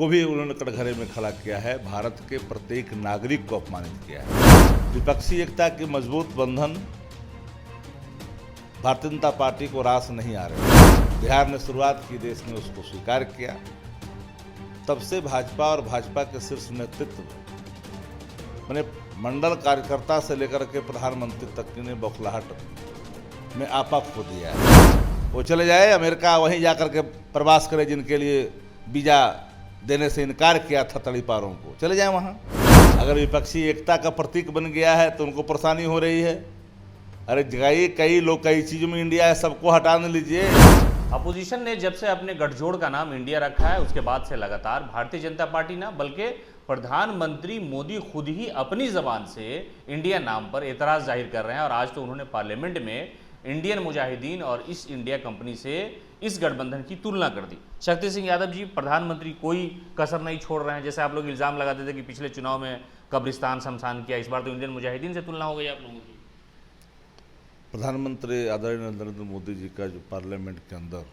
को भी उन्होंने कटघरे में खड़ा किया है, भारत के प्रत्येक नागरिक को अपमानित किया है। विपक्षी एकता के मजबूत बंधन भारतीय जनता पार्टी को रास नहीं आ रहे। बिहार ने शुरुआत की, देश ने उसको स्वीकार किया। तब से भाजपा और भाजपा के शीर्ष नेतृत्व मैंने मंडल कार्यकर्ता से लेकर के प्रधानमंत्री तक ने बौखलाहट में आपा खो दिया है। वो चले जाए अमेरिका, वहीं जाकर के प्रवास करे जिनके लिए वीजा देने से इनकार किया था तड़ीपारों को, चले जाए वहाँ। अगर विपक्षी एकता का प्रतीक बन गया है तो उनको परेशानी हो रही है। अरे जगाइए, कई लोग कई चीज़ों में इंडिया है, सबको हटाने लीजिए। अपोजिशन ने जब से अपने गठजोड़ का नाम इंडिया रखा है उसके बाद से लगातार भारतीय जनता पार्टी ना बल्कि प्रधानमंत्री मोदी खुद ही अपनी जबान से इंडिया नाम पर एतराज जाहिर कर रहे हैं। और आज तो उन्होंने पार्लियामेंट में इंडियन मुजाहिदीन और ईस्ट इंडिया कंपनी से इस गठबंधन की तुलना कर दी। शक्ति सिंह यादव जी, प्रधानमंत्री कोई कसर नहीं छोड़ रहे हैं। जैसे आप लोग इल्ज़ाम लगाते थे कि पिछले चुनाव में कब्रिस्तान शमशान किया, इस बार तो इंडियन मुजाहिदीन से तुलना हो गई आप लोगों की। प्रधानमंत्री आदरणीय नरेंद्र मोदी जी का जो पार्लियामेंट के अंदर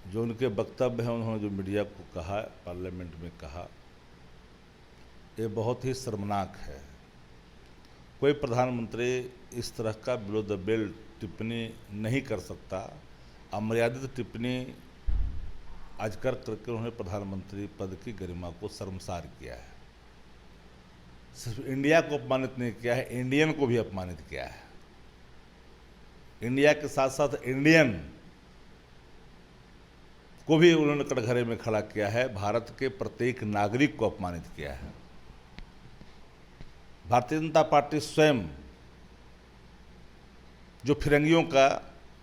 जो उनके वक्तव्य हैं, उन्होंने जो मीडिया को कहा, पार्लियामेंट में कहा, ये बहुत ही शर्मनाक है। कोई प्रधानमंत्री इस तरह का बिलो द बेल्ट टिप्पणी नहीं कर सकता। अमर्यादित टिप्पणी आज करके उन्होंने प्रधानमंत्री पद की गरिमा को शर्मसार किया है। सिर्फ इंडिया को अपमानित नहीं किया है, इंडियन को भी अपमानित किया है। इंडिया के साथ साथ इंडियन को भी उन्होंने कटघरे में खड़ा किया है, भारत के प्रत्येक नागरिक को अपमानित किया है। भारतीय जनता पार्टी स्वयं जो फिरंगियों का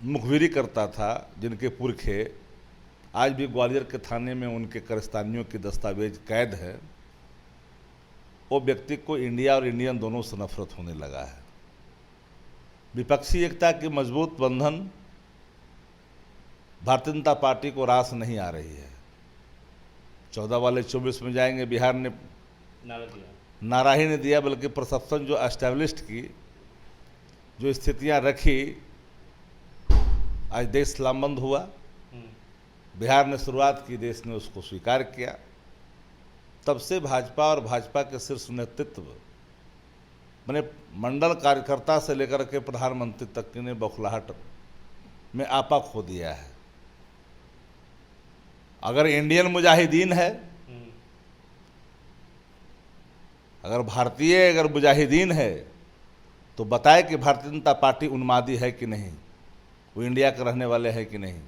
मुखबिरी करता था, जिनके पुरखे आज भी ग्वालियर के थाने में उनके कारस्तानियों की दस्तावेज कैद है, वो व्यक्ति को इंडिया और इंडियन दोनों से नफरत होने लगा है। विपक्षी एकता की मजबूत बंधन भारतीय जनता पार्टी को रास नहीं आ रही है। 14 वाले 24 में जाएंगे। बिहार ने नारा ही नहीं दिया, बल्कि प्रशासन जो एस्टैब्लिश्ड की जो स्थितियां रखी, आज देश लामबंद हुआ। बिहार ने शुरुआत की, देश ने उसको स्वीकार किया। तब से भाजपा और भाजपा के शीर्ष नेतृत्व मैंने मंडल कार्यकर्ता से लेकर के प्रधानमंत्री तक ने बौखलाहट में आपा खो दिया है। अगर इंडियन मुजाहिदीन है, अगर मुजाहिदीन है तो बताए कि भारतीय जनता पार्टी उन्मादी है कि नहीं, वो इंडिया के रहने वाले हैं कि नहीं।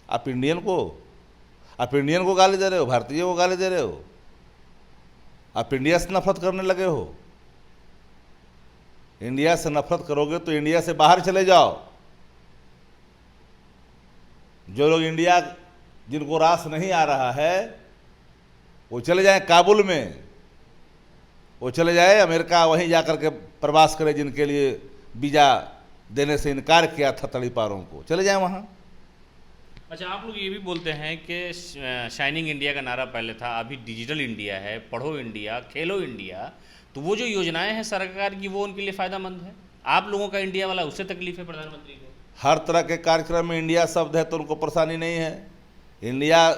आप इंडियन को गाली दे रहे हो, भारतीय को गाली दे रहे हो। आप इंडिया से नफरत करने लगे हो। इंडिया से नफरत करोगे तो इंडिया से बाहर चले जाओ। जो लोग इंडिया जिनको रास नहीं आ रहा है, वो चले जाएं काबुल में, वो चले जाए अमेरिका, वहीं जाकर के प्रवास करें जिनके लिए वीजा देने से इनकार किया था तड़ीपारों को, चले जाएं वहाँ। अच्छा, आप लोग ये भी बोलते हैं कि शाइनिंग इंडिया का नारा पहले था, अभी डिजिटल इंडिया है, पढ़ो इंडिया, खेलो इंडिया। तो वो जो योजनाएं हैं सरकार की, वो उनके लिए फ़ायदेमंद है। आप लोगों का इंडिया वाला, उससे तकलीफ है प्रधानमंत्री को। हर तरह के कार्यक्रम में इंडिया शब्द है तो उनको परेशानी नहीं है। इंडिया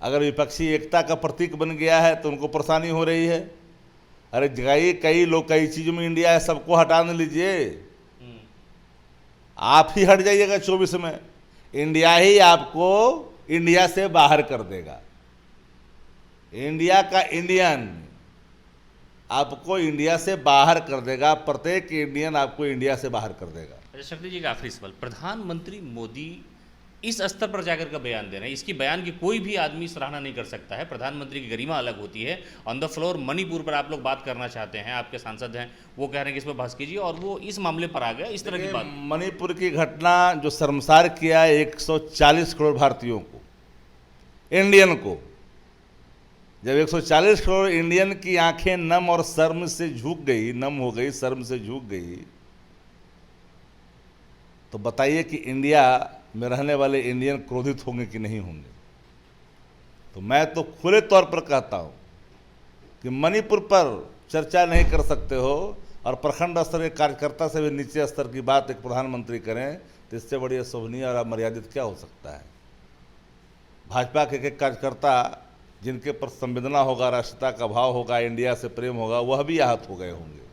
अगर विपक्षी एकता का प्रतीक बन गया है तो उनको परेशानी हो रही है। अरे जगाइए, कई लोग कई चीज़ों में इंडिया है, सबको हटाने लीजिए। आप ही हट जाइएगा 24 में, इंडिया ही आपको इंडिया से बाहर कर देगा। इंडिया का इंडियन आपको इंडिया से बाहर कर देगा, प्रत्येक इंडियन आपको इंडिया से बाहर कर देगा। अच्छा, शक्ति जी का आखिरी सवाल, प्रधानमंत्री मोदी इस स्तर पर जाकर का बयान दे रहे हैं, इसकी बयान की कोई भी आदमी सराहना नहीं कर सकता है। प्रधानमंत्री की गरिमा अलग होती है। ऑन द फ्लोर मणिपुर पर आप लोग बात करना चाहते हैं, आपके सांसद हैं, वो कह रहे हैं कि इस पर बहस कीजिए, और वो इस मामले पर आ गए, इस तरह की बात। मणिपुर की घटना जो शर्मसार किया 140 करोड़ भारतीयों को, इंडियन को, जब 140 करोड़ इंडियन की आंखें नम और शर्म से झुक गई, नम हो गई, शर्म से झुक गई, तो बताइए कि इंडिया में रहने वाले इंडियन क्रोधित होंगे कि नहीं होंगे। तो मैं तो खुले तौर पर कहता हूं कि मणिपुर पर चर्चा नहीं कर सकते हो और प्रखंड स्तर के कार्यकर्ता से भी नीचे स्तर की बात एक प्रधानमंत्री करें, तो इससे बड़ी अशोभनीय और अमर्यादित क्या हो सकता है। भाजपा के एक कार्यकर्ता जिनके पर संवेदना होगा, राष्ट्रीयता का भाव होगा, इंडिया से प्रेम होगा, वह भी आहत हो गए होंगे,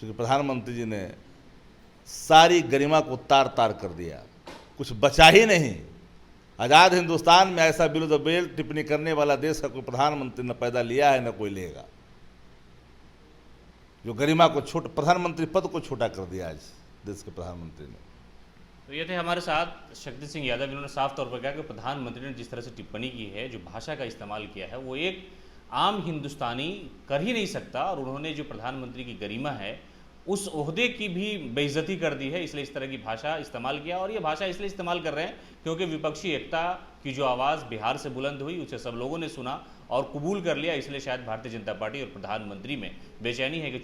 क्योंकि प्रधानमंत्री जी ने सारी गरिमा को तार तार कर दिया, कुछ बचा ही नहीं। आज़ाद हिंदुस्तान में ऐसा बिलो द बेल्ट टिप्पणी करने वाला देश का कोई प्रधानमंत्री न पैदा लिया है, न कोई लेगा। जो गरिमा को प्रधानमंत्री पद को छोटा कर दिया आज देश के प्रधानमंत्री ने। तो ये थे हमारे साथ शक्ति सिंह यादव, जिन्होंने साफ तौर पर कहा कि प्रधानमंत्री ने जिस तरह से टिप्पणी की है, जो भाषा का इस्तेमाल किया है, वो एक आम हिंदुस्तानी कर ही नहीं सकता, और उन्होंने जो प्रधानमंत्री की गरिमा है उस ओहदे की भी बेइज्जती कर दी है, इसलिए इस तरह की भाषा इस्तेमाल किया। और ये भाषा इसलिए इस्तेमाल कर रहे हैं क्योंकि विपक्षी एकता की जो आवाज़ बिहार से बुलंद हुई, उसे सब लोगों ने सुना और कबूल कर लिया, इसलिए शायद भारतीय जनता पार्टी और प्रधानमंत्री में बेचैनी है कि